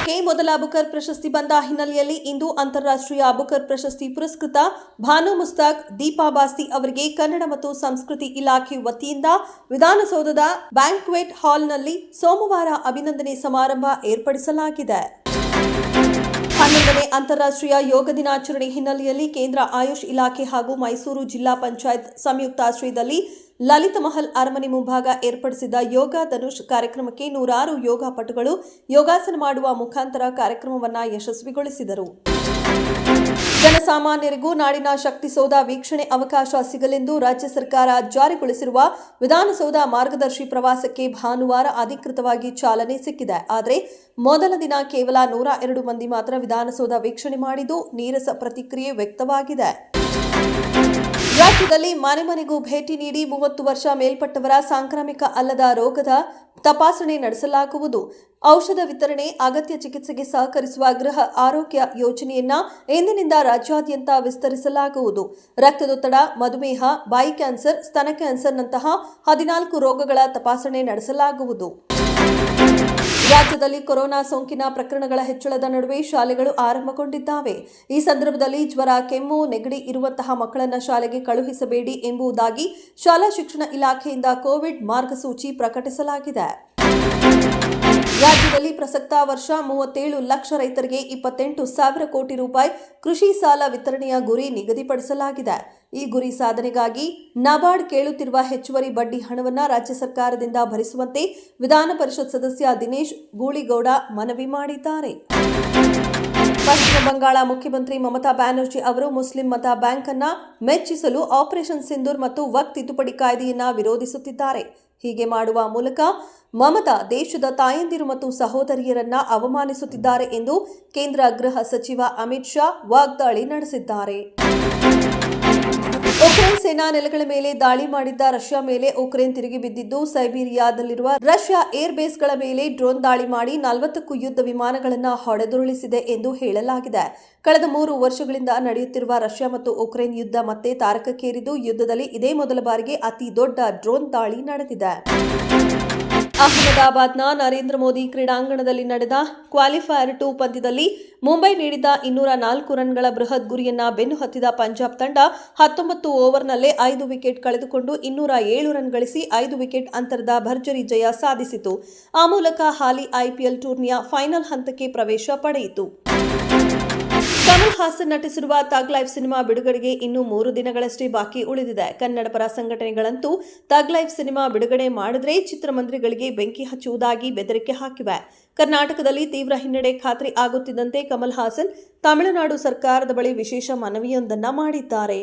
ಕನ್ನಡಕ್ಕೆ ಮೊದಲ ಬುಕರ್ ಪ್ರಶಸ್ತಿ ಬಂದ ಹಿನ್ನೆಲೆಯಲ್ಲಿ ಇಂದು ಅಂತಾರಾಷ್ಟ್ರೀಯ ಬುಕರ್ ಪ್ರಶಸ್ತಿ ಪುರಸ್ಕೃತ ಭಾನು ಮುಸ್ತಾಕ್ ದೀಪಾ ಬಾಸ್ತಿ ಅವರಿಗೆ ಕನ್ನಡ ಮತ್ತು ಸಂಸ್ಕೃತಿ ಇಲಾಖೆ ವತಿಯಿಂದ ವಿಧಾನಸೌಧದ ಬ್ಯಾಂಕ್ವೆಟ್ ಹಾಲ್ನಲ್ಲಿ ಸೋಮವಾರ ಅಭಿನಂದನೆ ಸಮಾರಂಭ ಏರ್ಪಡಿಸಲಾಗಿದೆ. 11ನೇ ಅಂತಾರಾಷ್ಟ್ರೀಯ ಯೋಗ ದಿನಾಚರಣೆ ಹಿನ್ನೆಲೆಯಲ್ಲಿ ಕೇಂದ್ರ ಆಯುಷ್ ಇಲಾಖೆ ಹಾಗೂ ಮೈಸೂರು ಜಿಲ್ಲಾ ಪಂಚಾಯತ್ ಸಂಯುಕ್ತಾಶ್ರಯದಲ್ಲಿ ಲಲಿತ ಮಹಲ್ ಅರಮನೆ ಮುಂಭಾಗ ಏರ್ಪಡಿಸಿದ್ದ ಯೋಗ ಧನುಷ್ ಕಾರ್ಯಕ್ರಮಕ್ಕೆ 106 ಯೋಗ ಪಟುಗಳು ಯೋಗಾಸನ ಮಾಡುವ ಮುಖಾಂತರ ಕಾರ್ಯಕ್ರಮವನ್ನು ಯಶಸ್ವಿಗೊಳಿಸಿದರು. ಜನಸಾಮಾನ್ಯರಿಗೂ ನಾಡಿನ ಶಕ್ತಿಸೌಧ ವೀಕ್ಷಣೆ ಅವಕಾಶ ಸಿಗಲೆಂದು ರಾಜ್ಯ ಸರ್ಕಾರ ಜಾರಿಗೊಳಿಸಿರುವ ವಿಧಾನಸೌಧ ಮಾರ್ಗದರ್ಶಿ ಪ್ರವಾಸಕ್ಕೆ ಭಾನುವಾರ ಅಧಿಕೃತವಾಗಿ ಚಾಲನೆ ಸಿಕ್ಕಿದೆ. ಆದರೆ ಮೊದಲ ದಿನ ಕೇವಲ 102 ಮಂದಿ ಮಾತ್ರ ವಿಧಾನಸೌಧ ವೀಕ್ಷಣೆ ಮಾಡಿದ್ದು ನೀರಸ ಪ್ರತಿಕ್ರಿಯೆ ವ್ಯಕ್ತವಾಗಿದೆ. ರಾಜ್ಯದಲ್ಲಿ ಮನೆ ಮನೆಗೂ ಭೇಟಿ ನೀಡಿ 30 ವರ್ಷ ಮೇಲ್ಪಟ್ಟವರ ಸಾಂಕ್ರಾಮಿಕ ಅಲ್ಲದ ರೋಗದ ತಪಾಸಣೆ ನಡೆಸಲಾಗುವುದು. ಔಷಧ ವಿತರಣೆ, ಅಗತ್ಯ ಚಿಕಿತ್ಸೆಗೆ ಸಹಕರಿಸುವ ಗೃಹ ಆರೋಗ್ಯ ಯೋಜನೆಯನ್ನ ಇಂದಿನಿಂದ ರಾಜ್ಯಾದ್ಯಂತ ವಿಸ್ತರಿಸಲಾಗುವುದು. ರಕ್ತದೊತ್ತಡ, ಮಧುಮೇಹ, ಬಾಯಿ ಕ್ಯಾನ್ಸರ್, ಸ್ತನ ಕ್ಯಾನ್ಸರ್ನಂತಹ 14 ರೋಗಗಳ ತಪಾಸಣೆ ನಡೆಸಲಾಗುವುದು. ರಾಜ್ಯದಲ್ಲಿ ಕೊರೋನಾ ಸೋಂಕಿನ ಪ್ರಕರಣಗಳ ಹೆಚ್ಚಳದ ನಡುವೆ ಶಾಲೆಗಳು ಆರಂಭಗೊಂಡಿದ್ದಾವೆ. ಈ ಸಂದರ್ಭದಲ್ಲಿ ಜ್ವರ, ಕೆಮ್ಮು, ನೆಗಡಿ ಇರುವಂತಹ ಮಕ್ಕಳನ್ನು ಶಾಲೆಗೆ ಕಳುಹಿಸಬೇಡಿ ಎಂಬುದಾಗಿ ಶಾಲಾ ಶಿಕ್ಷಣ ಇಲಾಖೆಯಿಂದ ಕೋವಿಡ್ ಮಾರ್ಗಸೂಚಿ ಪ್ರಕಟಿಸಲಾಗಿದೆ. ರಾಜ್ಯದಲ್ಲಿ ಪ್ರಸಕ್ತ ವರ್ಷ 37 ಲಕ್ಷ ರೈತರಿಗೆ 28,000 ಕೋಟಿ ರೂಪಾಯಿ ಕೃಷಿ ಸಾಲ ವಿತರಣೆಯ ಗುರಿ ನಿಗದಿಪಡಿಸಲಾಗಿದೆ. ಈ ಗುರಿ ಸಾಧನೆಗಾಗಿ ನಬಾರ್ಡ್ ಕೇಳುತ್ತಿರುವ ಹೆಚ್ಚುವರಿ ಬಡ್ಡಿ ಹಣವನ್ನು ರಾಜ್ಯ ಸರ್ಕಾರದಿಂದ ಭರಿಸುವಂತೆ ವಿಧಾನ ಪರಿಷತ್ ಸದಸ್ಯ ದಿನೇಶ್ ಗೂಳಿಗೌಡ ಮನವಿ ಮಾಡಿದ್ದಾರೆ. ಪಶ್ಚಿಮ ಬಂಗಾಳ ಮುಖ್ಯಮಂತ್ರಿ ಮಮತಾ ಬ್ಯಾನರ್ಜಿ ಅವರು ಮುಸ್ಲಿಂ ಮತ ಬ್ಯಾಂಕ್ ಅನ್ನು ಮೆಚ್ಚಿಸಲು ಆಪರೇಷನ್ ಸಿಂಧೂರ್ ಮತ್ತು ವಕ್ಫ್ ತಿದ್ದುಪಡಿ ಕಾಯ್ದೆಯನ್ನು ವಿರೋಧಿಸುತ್ತಿದ್ದಾರೆ. ಹೀಗೆ ಮಾಡುವ ಮೂಲಕ ಮಮತಾ ದೇಶದ ತಾಯಂದಿರು ಮತ್ತು ಸಹೋದರಿಯರನ್ನ ಅವಮಾನಿಸುತ್ತಿದ್ದಾರೆ ಎಂದು ಕೇಂದ್ರ ಗೃಹ ಸಚಿವ ಅಮಿತ್ ಶಾ ವಾಗ್ದಾಳಿ ನಡೆಸಿದ್ದಾರೆ. ಉಕ್ರೇನ್ ಸೇನಾ ನೆಲೆಗಳ ಮೇಲೆ ದಾಳಿ ಮಾಡಿದ್ದ ರಷ್ಯಾ ಮೇಲೆ ಉಕ್ರೇನ್ ತಿರುಗಿ ಬಿದ್ದಿದ್ದು, ಸೈಬೀರಿಯಾದಲ್ಲಿರುವ ರಷ್ಯಾ ಏರ್ ಬೇಸ್ಗಳ ಮೇಲೆ ಡ್ರೋನ್ ದಾಳಿ ಮಾಡಿ 40ಕ್ಕೂ ಯುದ್ಧ ವಿಮಾನಗಳನ್ನು ಹೊಡೆದುರುಳಿಸಿದೆ ಎಂದು ಹೇಳಲಾಗಿದೆ. ಕಳೆದ 3 ವರ್ಷಗಳಿಂದ ನಡೆಯುತ್ತಿರುವ ರಷ್ಯಾ ಮತ್ತು ಉಕ್ರೇನ್ ಯುದ್ಧ ಮತ್ತೆ ತಾರಕಕ್ಕೇರಿದ್ದು, ಯುದ್ಧದಲ್ಲಿ ಇದೇ ಮೊದಲ ಬಾರಿಗೆ ಅತಿ ದೊಡ್ಡ ಡ್ರೋನ್ ದಾಳಿ ನಡೆದಿದೆ. ಅಹಮದಾಬಾದ್ನ ನರೇಂದ್ರ ಮೋದಿ ಕ್ರೀಡಾಂಗಣದಲ್ಲಿ ನಡೆದ ಕ್ವಾಲಿಫೈಯರ್ 2 ಪಂದ್ಯದಲ್ಲಿ ಮುಂಬೈ ನೀಡಿದ 204 ರನ್ಗಳ ಬೃಹತ್ ಗುರಿಯನ್ನ ಬೆನ್ನು ಹತ್ತಿದ ಪಂಜಾಬ್ ತಂಡ 19 ಓವರ್ನಲ್ಲೇ 5 ವಿಕೆಟ್ ಕಳೆದುಕೊಂಡು 207 ರನ್ ಗಳಿಸಿ 5 ವಿಕೆಟ್ ಅಂತರದ ಭರ್ಜರಿ ಜಯ ಸಾಧಿಸಿತು. ಆ ಮೂಲಕ ಹಾಲಿ ಐಪಿಎಲ್ ಟೂರ್ನಿಯ ಫೈನಲ್ ಹಂತಕ್ಕೆ ಪ್ರವೇಶ ಪಡೆಯಿತು. ಕಮಲ್ ಹಾಸನ್ ನಟಿಸಿರುವ ತಗ್ ಲೈಫ್ ಸಿನಿಮಾ ಬಿಡುಗಡೆಗೆ ಇನ್ನು 3 ದಿನಗಳಷ್ಟೇ ಬಾಕಿ ಉಳಿದಿದೆ. ಕನ್ನಡ ಪರ ಸಂಘಟನೆಗಳಂತೂ ತಗ್ ಲೈಫ್ ಸಿನಿಮಾ ಬಿಡುಗಡೆ ಮಾಡಿದ್ರೆ ಚಿತ್ರಮಂದಿರಗಳಿಗೆ ಬೆಂಕಿ ಹಚ್ಚುವುದಾಗಿ ಬೆದರಿಕೆ ಹಾಕಿವೆ. ಕರ್ನಾಟಕದಲ್ಲಿ ತೀವ್ರ ಹಿನ್ನಡೆ ಖಾತ್ರಿ ಆಗುತ್ತಿದ್ದಂತೆ ಕಮಲ್ ಹಾಸನ್ ತಮಿಳುನಾಡು ಸರ್ಕಾರದ ಬಳಿ ವಿಶೇಷ ಮನವಿಯೊಂದನ್ನು ಮಾಡಿದ್ದಾರೆ.